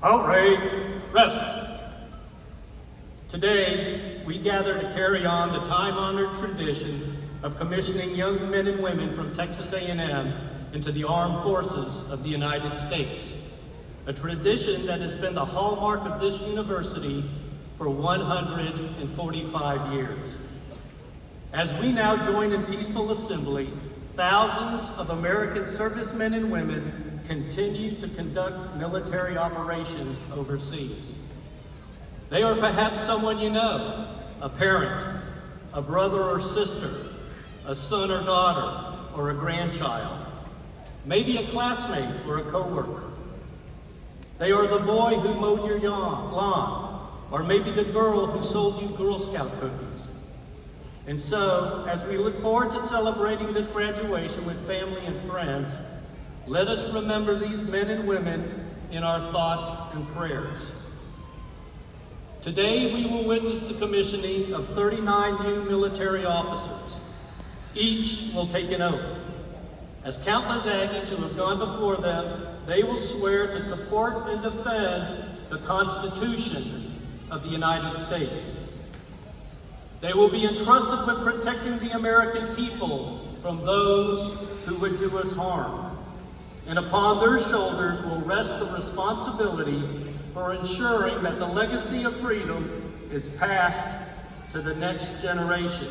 Outrage, rest. Today, we gather to carry on the time-honored tradition of commissioning young men and women from Texas A&M into the armed forces of the United States, a tradition that has been the hallmark of this university for 145 years. As we now join in peaceful assembly, thousands of American servicemen and women continue to conduct military operations overseas. They are perhaps someone you know, a parent, a brother or sister, a son or daughter, or a grandchild, maybe a classmate or a coworker. They are the boy who mowed your lawn, or maybe the girl who sold you Girl Scout cookies. And so, as we look forward to celebrating this graduation with family and friends, let us remember these men and women in our thoughts and prayers. Today, we will witness the commissioning of 39 new military officers. Each will take an oath. As countless Aggies who have gone before them, they will swear to support and defend the Constitution of the United States. They will be entrusted with protecting the American people from those who would do us harm. And upon their shoulders will rest the responsibility for ensuring that the legacy of freedom is passed to the next generation.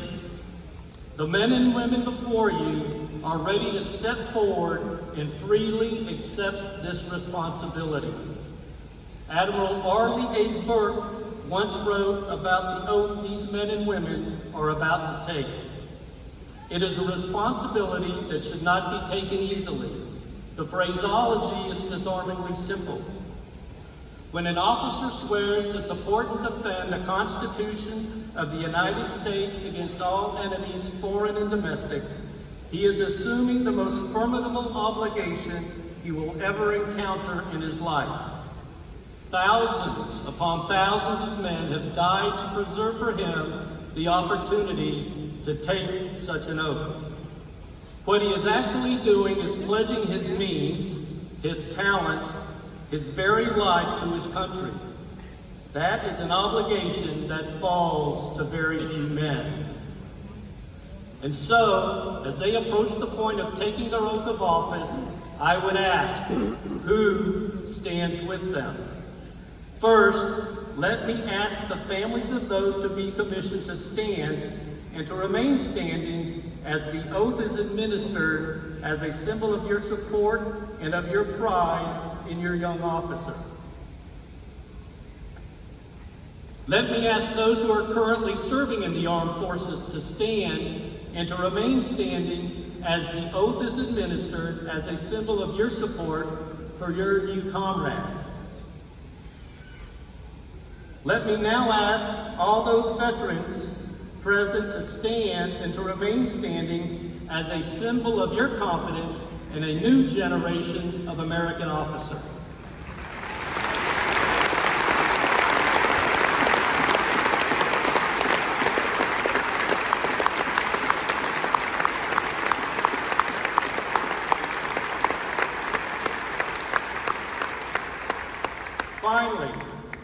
The men and women before you are ready to step forward and freely accept this responsibility. Admiral Arleigh A. Burke once wrote about the oath these men and women are about to take. It is a responsibility that should not be taken easily. The phraseology is disarmingly simple. When an officer swears to support and defend the Constitution of the United States against all enemies, foreign and domestic, he is assuming the most formidable obligation he will ever encounter in his life. Thousands upon thousands of men have died to preserve for him the opportunity to take such an oath. What he is actually doing is pledging his means, his talent, his very life to his country. That is an obligation that falls to very few men. And so, as they approach the point of taking their oath of office, I would ask, who stands with them? First, let me ask the families of those to be commissioned to stand and to remain standing as the oath is administered as a symbol of your support and of your pride in your young officer. Let me ask those who are currently serving in the armed forces to stand and to remain standing as the oath is administered as a symbol of your support for your new comrade. Let me now ask all those veterans present to stand and to remain standing as a symbol of your confidence in a new generation of American officers. Finally,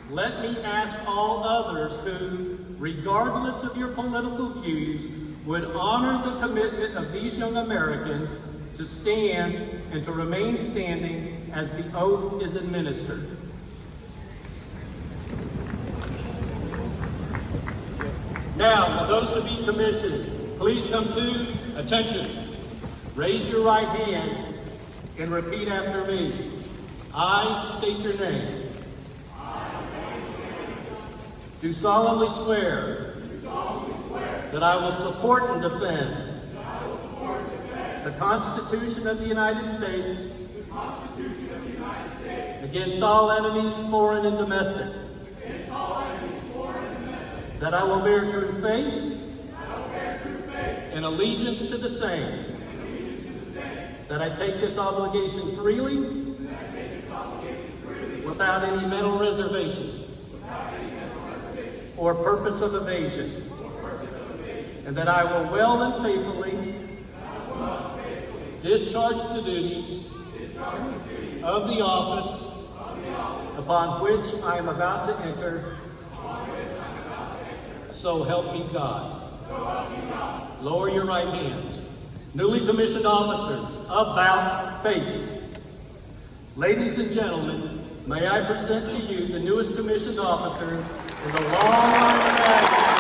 let me ask all others who, regardless of your political views, would honor the commitment of these young Americans to stand and to remain standing as the oath is administered. Now, for those to be commissioned, please come to attention. Raise your right hand and repeat after me. I state your name. Do solemnly swear that I will support and defend the Constitution of the United States against all enemies, foreign and domestic. That I will bear true faith and allegiance to the same. That I take this obligation freely without any mental reservation or purpose of evasion, and that I will well and faithfully discharge the duties of the office upon which I am about to enter. So help me God. Lower your right hands. Newly commissioned officers, about face. Ladies and gentlemen, may I present to you the newest commissioned officers in the long line of Aggies.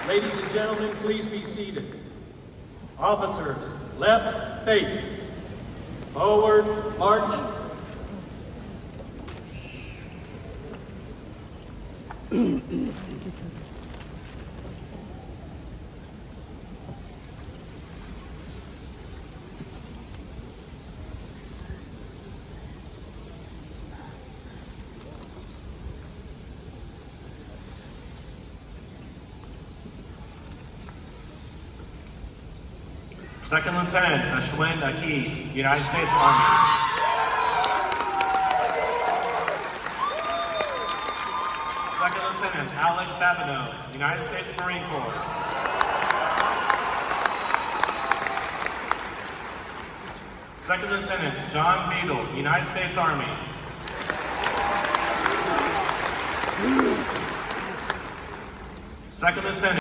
Ladies and gentlemen, please be seated. Officers, left face. Forward, march. Second Lieutenant Ashwin Aki, United States Army. Second Lieutenant Alec Babineau, United States Marine Corps. Second Lieutenant John Beadle, United States Army. Second Lieutenant